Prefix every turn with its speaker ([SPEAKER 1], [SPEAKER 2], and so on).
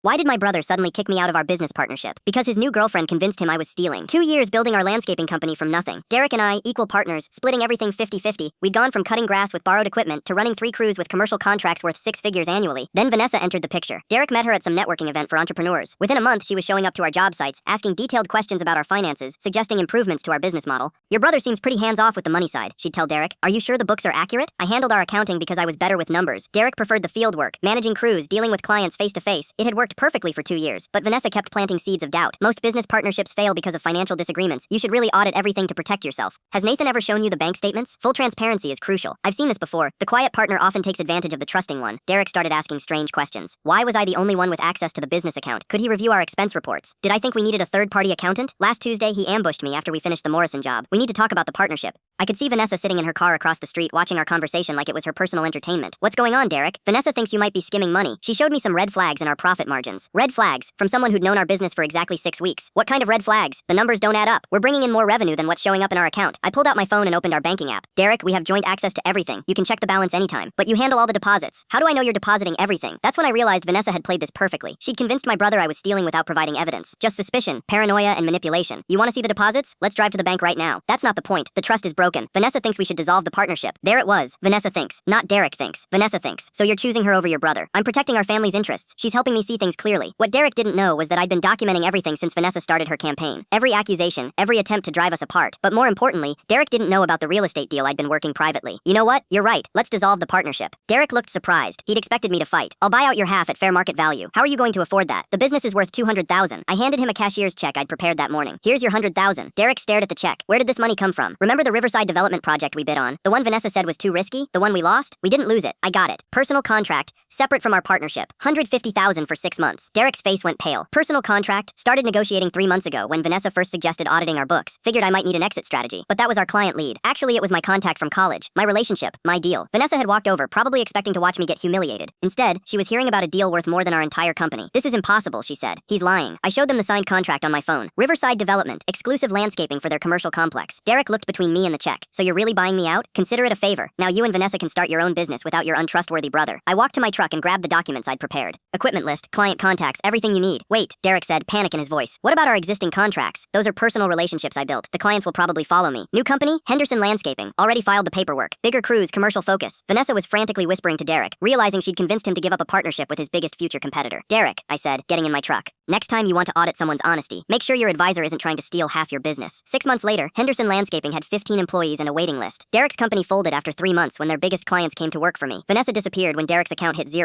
[SPEAKER 1] Why did my brother suddenly kick me out of our business partnership? Because his new girlfriend convinced him I was stealing. 2 years building our landscaping company from nothing. Derek and I, equal partners, splitting everything 50-50. We'd gone from cutting grass with borrowed equipment to running 3 crews with commercial contracts worth 6 figures annually. Then Vanessa entered the picture. Derek met her at some networking event for entrepreneurs. Within a month, she was showing up to our job sites, asking detailed questions about our finances, suggesting improvements to our business model. Your brother seems pretty hands-off with the money side, she'd tell Derek. Are you sure the books are accurate? I handled our accounting because I was better with numbers. Derek preferred the field work, managing crews, dealing with clients face-to-face. It had worked perfectly for 2 years. But Vanessa kept planting seeds of doubt. Most business partnerships fail because of financial disagreements. You should really audit everything to protect yourself. Has Nathan ever shown you the bank statements? Full transparency is crucial. I've seen this before. The quiet partner often takes advantage of the trusting one. Derek started asking strange questions. Why was I the only one with access to the business account? Could he review our expense reports? Did I think we needed a third-party accountant? Last Tuesday, he ambushed me after we finished the Morrison job. We need to talk about the partnership. I could see Vanessa sitting in her car across the street watching our conversation like it was her personal entertainment. What's going on, Derek? Vanessa thinks you might be skimming money. She showed me some red flags in our profit margins. Red flags? From someone who'd known our business for exactly 6 weeks. What kind of red flags? The numbers don't add up. We're bringing in more revenue than what's showing up in our account. I pulled out my phone and opened our banking app. Derek, we have joint access to everything. You can check the balance anytime. But you handle all the deposits. How do I know you're depositing everything? That's when I realized Vanessa had played this perfectly. She'd convinced my brother I was stealing without providing evidence. Just suspicion, paranoia, and manipulation. You want to see the deposits? Let's drive to the bank right now. That's not the point. The trust is broken. Vanessa thinks we should dissolve the partnership. There it was. Vanessa thinks. Not Derek thinks. Vanessa thinks. So you're choosing her over your brother. I'm protecting our family's interests. She's helping me see things clearly. What Derek didn't know was that I'd been documenting everything since Vanessa started her campaign. Every accusation, every attempt to drive us apart. But more importantly, Derek didn't know about the real estate deal I'd been working privately. You know what? You're right. Let's dissolve the partnership. Derek looked surprised. He'd expected me to fight. I'll buy out your half at fair market value. How are you going to afford that? The business is worth $200,000. I handed him a cashier's check I'd prepared that morning. Here's your $100,000. Derek stared at the check. Where did this money come from? Remember the Riverside development project we bid on? The one Vanessa said was too risky? The one we lost? We didn't lose it. I got it. Personal contract, separate from our partnership. $150,000 for 6 months. Derek's face went pale. Personal contract, started negotiating 3 months ago when Vanessa first suggested auditing our books. Figured I might need an exit strategy. But that was our client lead. Actually, it was my contact from college. My relationship. My deal. Vanessa had walked over, probably expecting to watch me get humiliated. Instead, she was hearing about a deal worth more than our entire company. This is impossible, she said. He's lying. I showed them the signed contract on my phone. Riverside Development, exclusive landscaping for their commercial complex. Derek looked between me and the check. So you're really buying me out? Consider it a favor. Now you and Vanessa can start your own business without your untrustworthy brother. I walked to my truck and grabbed the documents I'd prepared. Equipment list, client contacts, everything you need. Wait, Derek said, panic in his voice. What about our existing contracts? Those are personal relationships I built. The clients will probably follow me. New company? Henderson Landscaping. Already filed the paperwork. Bigger crews, commercial focus. Vanessa was frantically whispering to Derek, realizing she'd convinced him to give up a partnership with his biggest future competitor. Derek, I said, getting in my truck. Next time you want to audit someone's honesty, make sure your advisor isn't trying to steal half your business. 6 months later, Henderson Landscaping had 15 employees and a waiting list. Derek's company folded after 3 months when their biggest clients came to work for me. Vanessa disappeared when Derek's account hit 0.